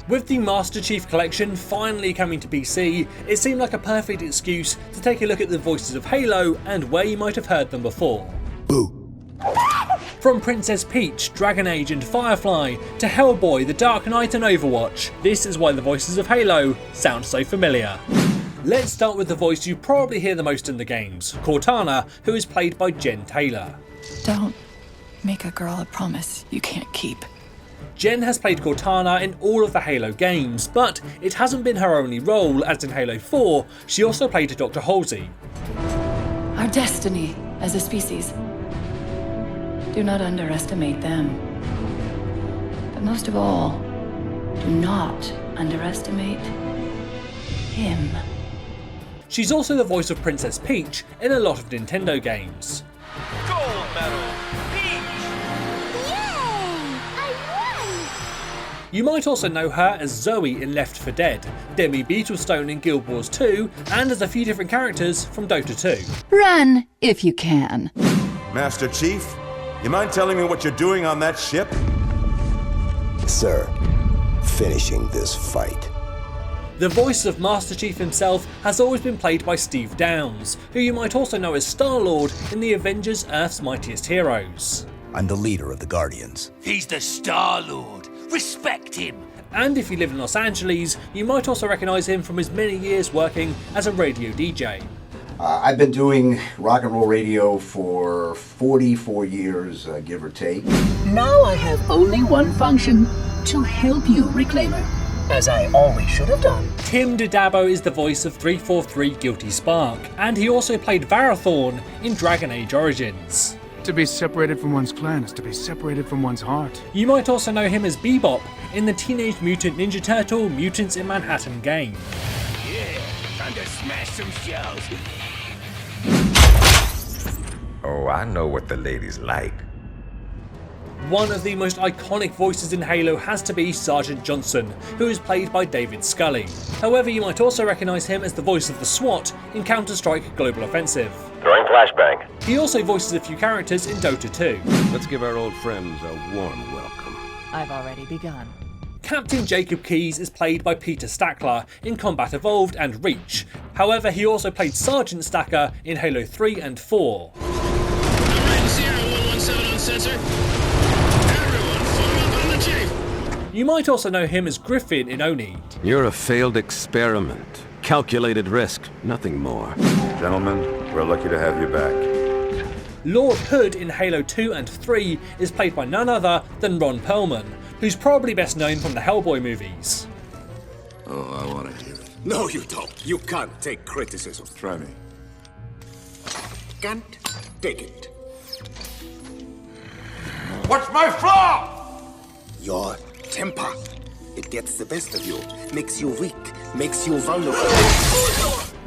With the Master Chief Collection finally coming to PC, it seemed like a perfect excuse to take a look at the voices of Halo and where you might have heard them before. Boo. From Princess Peach, Dragon Age and Firefly, to Hellboy, The Dark Knight and Overwatch, this is why the voices of Halo sound so familiar. Let's start with the voice you probably hear the most in the games, Cortana, who is played by Jen Taylor. Don't make a girl a promise you can't keep. Jen has played Cortana in all of the Halo games, but it hasn't been her only role, as in Halo 4, she also played Dr. Halsey. Our destiny as a species. Do not underestimate them. But most of all, do not underestimate him. She's also the voice of Princess Peach in a lot of Nintendo games. Gold medal, Peach! Yay! I won! You might also know her as Zoe in Left 4 Dead, Demi Beetlestone in Guild Wars 2, and as a few different characters from Dota 2. Run if you can. Master Chief, you mind telling me what you're doing on that ship? Sir, finishing this fight. The voice of Master Chief himself has always been played by Steve Downes, who you might also know as Star-Lord in the Avengers Earth's Mightiest Heroes. I'm the leader of the Guardians. He's the Star-Lord. Respect him. And if you live in Los Angeles, you might also recognise him from his many years working as a radio DJ. I've been doing rock and roll radio for 44 years, give or take. Now I have only one function, to help you, Reclaimer, as I always should have done. Tim Didabo is the voice of 343 Guilty Spark, and he also played Varathorn in Dragon Age Origins. To be separated from one's clan is to be separated from one's heart. You might also know him as Bebop in the Teenage Mutant Ninja Turtle Mutants in Manhattan game. Yeah, time to smash some shells. Oh, I know what the ladies like. One of the most iconic voices in Halo has to be Sergeant Johnson, who is played by David Scully. However, you might also recognise him as the voice of the SWAT in Counter-Strike Global Offensive. Throwing flashbang. He also voices a few characters in Dota 2. Let's give our old friends a warm welcome. I've already begun. Captain Jacob Keyes is played by Peter Stackler in Combat Evolved and Reach. However, he also played Sergeant Stacker in Halo 3 and 4. Sierra 117 on sensor. Everyone, form up on the chief. You might also know him as Griffin in Oni. You're a failed experiment. Calculated risk, nothing more. Gentlemen, we're lucky to have you back. Lord Hood in Halo 2 and 3 is played by none other than Ron Perlman, who's probably best known from the Hellboy movies. Oh, I want to hear it. No, you don't. You can't take criticism. Try me. Can't take it. What's my flaw? Your temper. It gets the best of you. Makes you weak. Makes you vulnerable.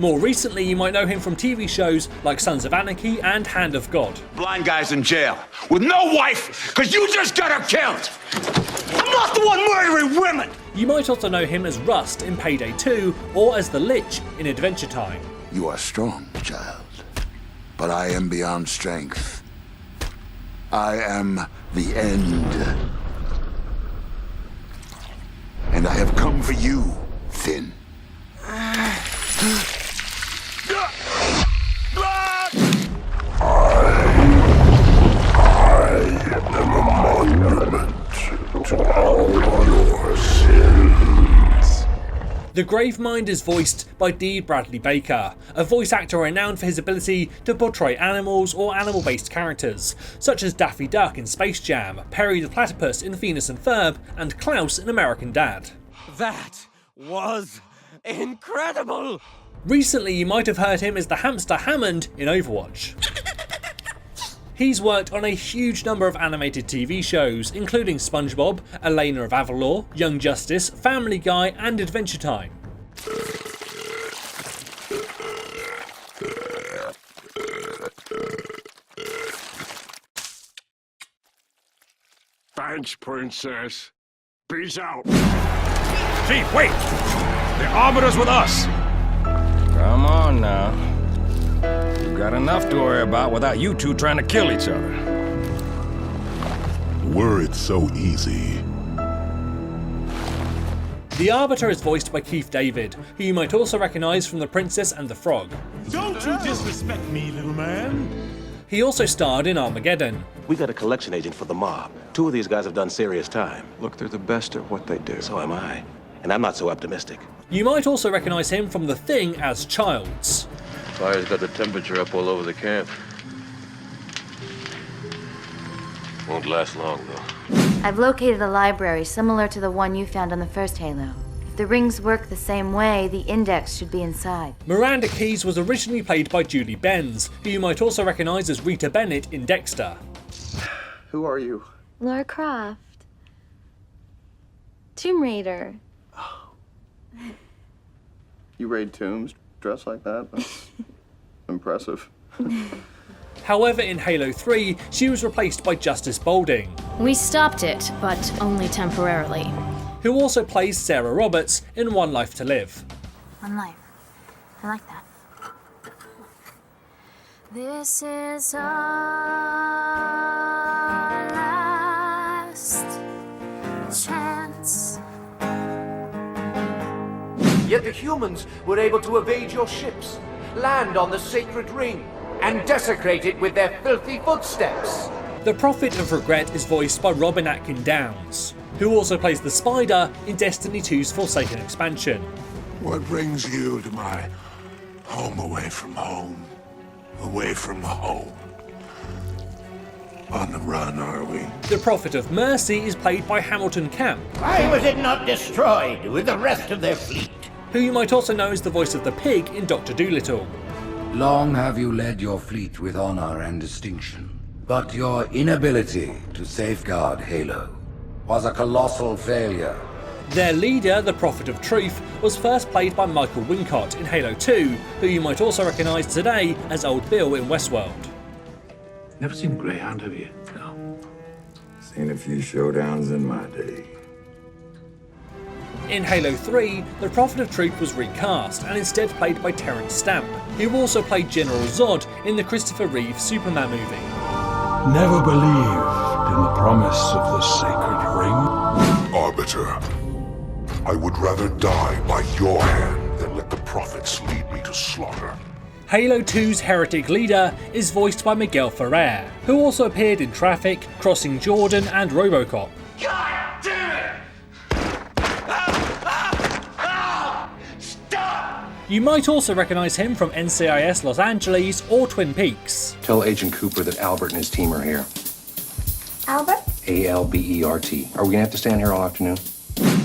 More recently, you might know him from TV shows like Sons of Anarchy and Hand of God. Blind guy's in jail with no wife because you just got her killed. I'm not the one murdering women. You might also know him as Rust in Payday 2 or as the Lich in Adventure Time. You are strong, child, but I am beyond strength. I am the end. And I have come for you, Finn. I am a monument to all your sins. The Gravemind is voiced by D. Bradley Baker, a voice actor renowned for his ability to portray animals or animal-based characters, such as Daffy Duck in Space Jam, Perry the Platypus in Phineas and Ferb, and Klaus in American Dad. That was incredible! Recently, you might have heard him as the hamster Hammond in Overwatch. He's worked on a huge number of animated TV shows, including SpongeBob, Elena of Avalor, Young Justice, Family Guy, and Adventure Time. Thanks, Princess. Peace out. Chief, wait! The Arbiter's with us! Come on now. We've got enough to worry about without you two trying to kill each other. Were it so easy. The Arbiter is voiced by Keith David, who you might also recognise from The Princess and the Frog. Don't you disrespect me, little man. He also starred in Armageddon. We got a collection agent for the mob. 2 of these guys have done serious time. Look, they're the best at what they do. So am I. And I'm not so optimistic. You might also recognise him from The Thing as Childs. Fire's got the temperature up all over the camp. Won't last long, though. I've located a library similar to the one you found on the first Halo. If the rings work the same way, the index should be inside. Miranda Keyes was originally played by Julie Benz, who you might also recognise as Rita Bennett in Dexter. Who are you? Lara Croft. Tomb Raider. You raid tombs dressed like that? That's impressive. However, in Halo 3, she was replaced by Justice Balding. We stopped it, but only temporarily. Who also plays Sarah Roberts in One Life to Live. One life. I like that. This is our last chance. Yet the humans were able to evade your ships, land on the sacred ring, and desecrate it with their filthy footsteps. The Prophet of Regret is voiced by Robin Atkin Downes, who also plays the Spider in Destiny 2's Forsaken expansion. What brings you to my home away from home? Away from home. On the run, are we? The Prophet of Mercy is played by Hamilton Camp. Why was it not destroyed with the rest of their fleet? Who you might also know as the voice of the Pig in Dr. Dolittle. Long have you led your fleet with honor and distinction, but your inability to safeguard Halo was a colossal failure. Their leader, the Prophet of Truth, was first played by Michael Wincott in Halo 2, who you might also recognise today as Old Bill in Westworld. Never seen a Greyhound, have you? No. Seen a few showdowns in my day. In Halo 3, the Prophet of Truth was recast and instead played by Terrence Stamp, who also played General Zod in the Christopher Reeve Superman movie. Never believed in the promise of the sacred ring. Arbiter, I would rather die by your hand than let the prophets lead me to slaughter. Halo 2's Heretic Leader is voiced by Miguel Ferrer, who also appeared in Traffic, Crossing Jordan and RoboCop. God damn it! Stop! You might also recognise him from NCIS Los Angeles or Twin Peaks. Tell Agent Cooper that Albert and his team are here. Albert? A-L-B-E-R-T. Are we gonna have to stand here all afternoon?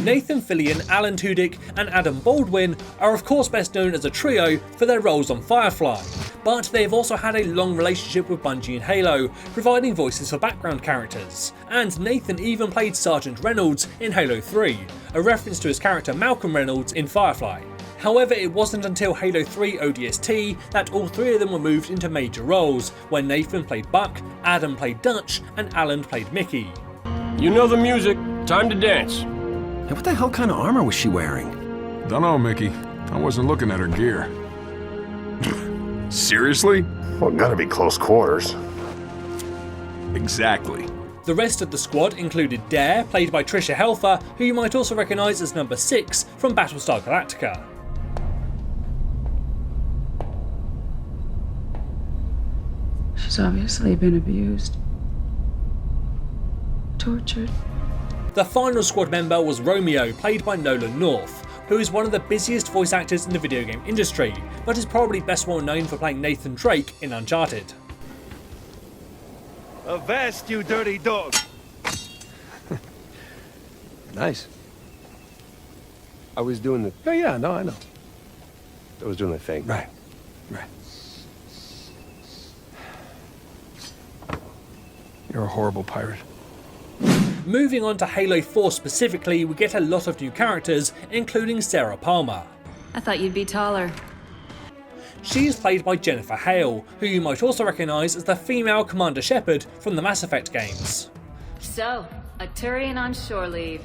Nathan Fillion, Alan Tudyk and Adam Baldwin are of course best known as a trio for their roles on Firefly, but they have also had a long relationship with Bungie and Halo, providing voices for background characters, and Nathan even played Sergeant Reynolds in Halo 3, a reference to his character Malcolm Reynolds in Firefly. However, it wasn't until Halo 3 ODST that all 3 of them were moved into major roles, when Nathan played Buck, Adam played Dutch and Alan played Mickey. You know the music, time to dance. Hey, what the hell kind of armor was she wearing? Dunno, Mickey. I wasn't looking at her gear. Seriously? Well, gotta be close quarters. Exactly. The rest of the squad included Dare, played by Trisha Helfer, who you might also recognise as number 6 from Battlestar Galactica. She's obviously been abused. Tortured. The final squad member was Romeo, played by Nolan North, who is one of the busiest voice actors in the video game industry, but is probably best well known for playing Nathan Drake in Uncharted. Avast, you dirty dog! Nice. I was doing the... Oh yeah, no, I know. I was doing the thing. Right. You're a horrible pirate. Moving on to Halo 4 specifically, we get a lot of new characters, including Sarah Palmer. I thought you'd be taller. She is played by Jennifer Hale, who you might also recognise as the female Commander Shepard from the Mass Effect games. So, a Turian on shore leave.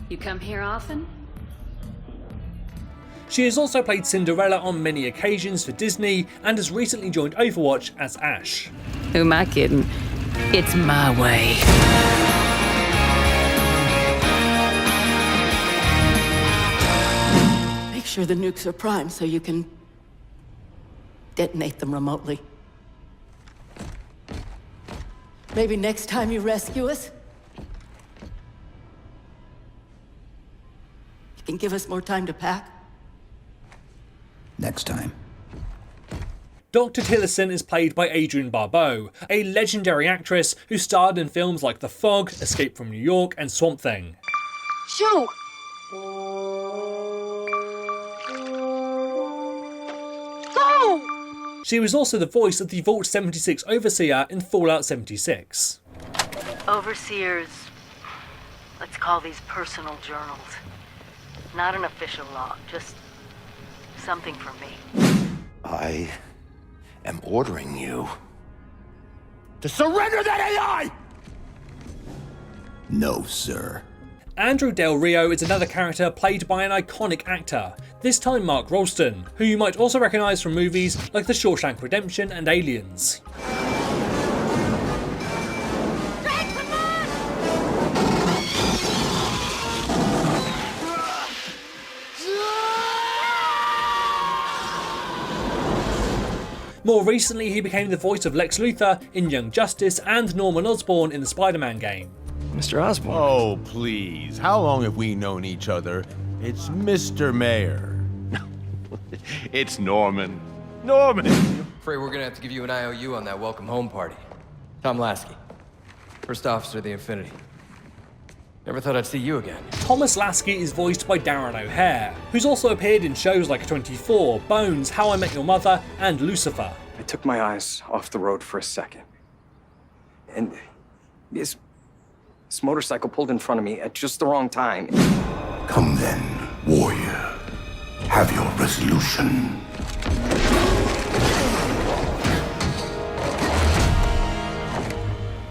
You come here often? She has also played Cinderella on many occasions for Disney and has recently joined Overwatch as Ash. Who am I kidding? It's my way. sure the nukes are primed so you can detonate them remotely. Maybe next time you rescue us, you can give us more time to pack. Next time. Dr. Tillson is played by Adrienne Barbeau, a legendary actress who starred in films like The Fog, Escape from New York, and Swamp Thing. Shoo! Go! She was also the voice of the Vault 76 Overseer in Fallout 76. Overseers, let's call these personal journals. Not an official log, just something for me. I am ordering you to surrender that AI! No, sir. Andrew Del Rio is another character played by an iconic actor, this time Mark Rolston, who you might also recognise from movies like The Shawshank Redemption and Aliens. More recently, he became the voice of Lex Luthor in Young Justice and Norman Osborn in the Spider-Man game. Mr. Osborn. Oh, please. How long have we known each other? It's Mr. Mayor. It's Norman. Norman! Afraid we're gonna have to give you an IOU on that welcome home party. Tom Lasky, First Officer of the Infinity. Never thought I'd see you again. Thomas Lasky is voiced by Darren O'Hare, who's also appeared in shows like 24, Bones, How I Met Your Mother, and Lucifer. I took my eyes off the road for a second. And this motorcycle pulled in front of me at just the wrong time. Come then, warrior. Have your resolution.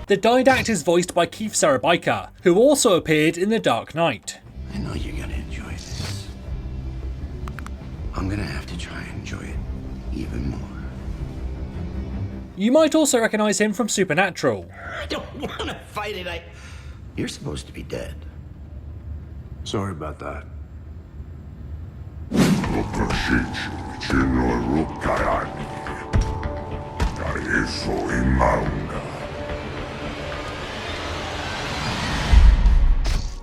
The Didact is voiced by Keith Sarabika, who also appeared in The Dark Knight. I know you're gonna enjoy this. I'm gonna have to try and enjoy it even more. You might also recognise him from Supernatural. I don't want to fight it. You're supposed to be dead. Sorry about that.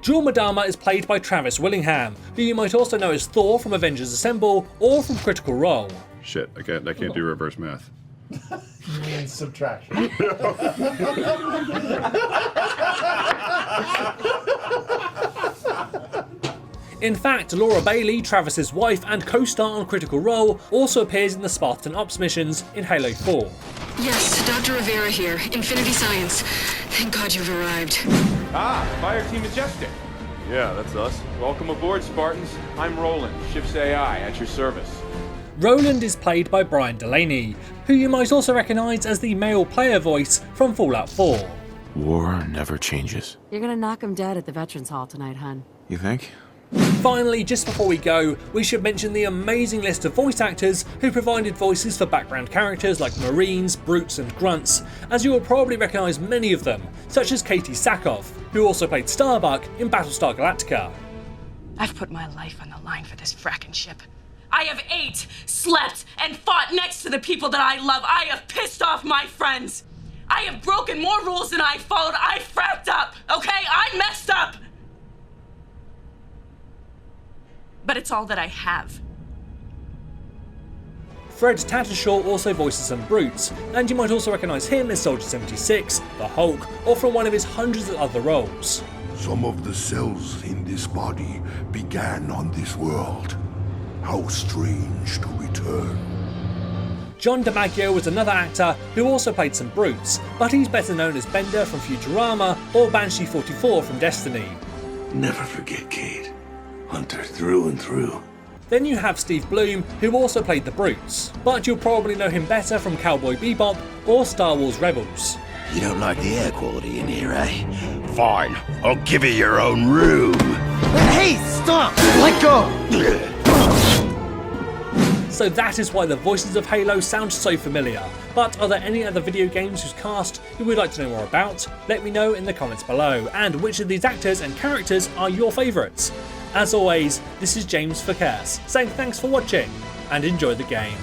Jor Madama is played by Travis Willingham, who you might also know as Thor from Avengers Assemble or from Critical Role. Shit, I can't do reverse math. You mean subtraction. In fact, Laura Bailey, Travis's wife and co-star on Critical Role, also appears in the Spartan Ops missions in Halo 4. Yes, Dr. Rivera here, Infinity Science. Thank God you've arrived. Ah, Fire Team Majestic. Yeah, that's us. Welcome aboard, Spartans. I'm Roland, ship's AI, at your service. Roland is played by Brian Delaney, who you might also recognise as the male player voice from Fallout 4. War never changes. You're gonna knock him dead at the Veterans Hall tonight, hun. You think? Finally, just before we go, we should mention the amazing list of voice actors who provided voices for background characters like Marines, Brutes and Grunts, as you will probably recognise many of them, such as Katie Sackhoff, who also played Starbuck in Battlestar Galactica. I've put my life on the line for this fracking ship. I have ate, slept, and fought next to the people that I love. I have pissed off my friends. I have broken more rules than I followed. I fracked up, okay? I messed up. But it's all that I have. Fred Tattershaw also voices some Brutes, and you might also recognise him as Soldier 76, the Hulk, or from one of his hundreds of other roles. Some of the cells in this body began on this world. How strange to return. John DiMaggio was another actor who also played some Brutes, but he's better known as Bender from Futurama or Banshee 44 from Destiny. Never forget, Kate. Hunter through and through. Then you have Steve Bloom, who also played the Brutes, but you'll probably know him better from Cowboy Bebop or Star Wars Rebels. You don't like the air quality in here, eh? Fine, I'll give you your own room. Hey, stop! Let go! So that is why the voices of Halo sound so familiar. But are there any other video games whose cast you would like to know more about? Let me know in the comments below, and which of these actors and characters are your favourites? As always, this is James for Curse, saying thanks for watching, and enjoy the game.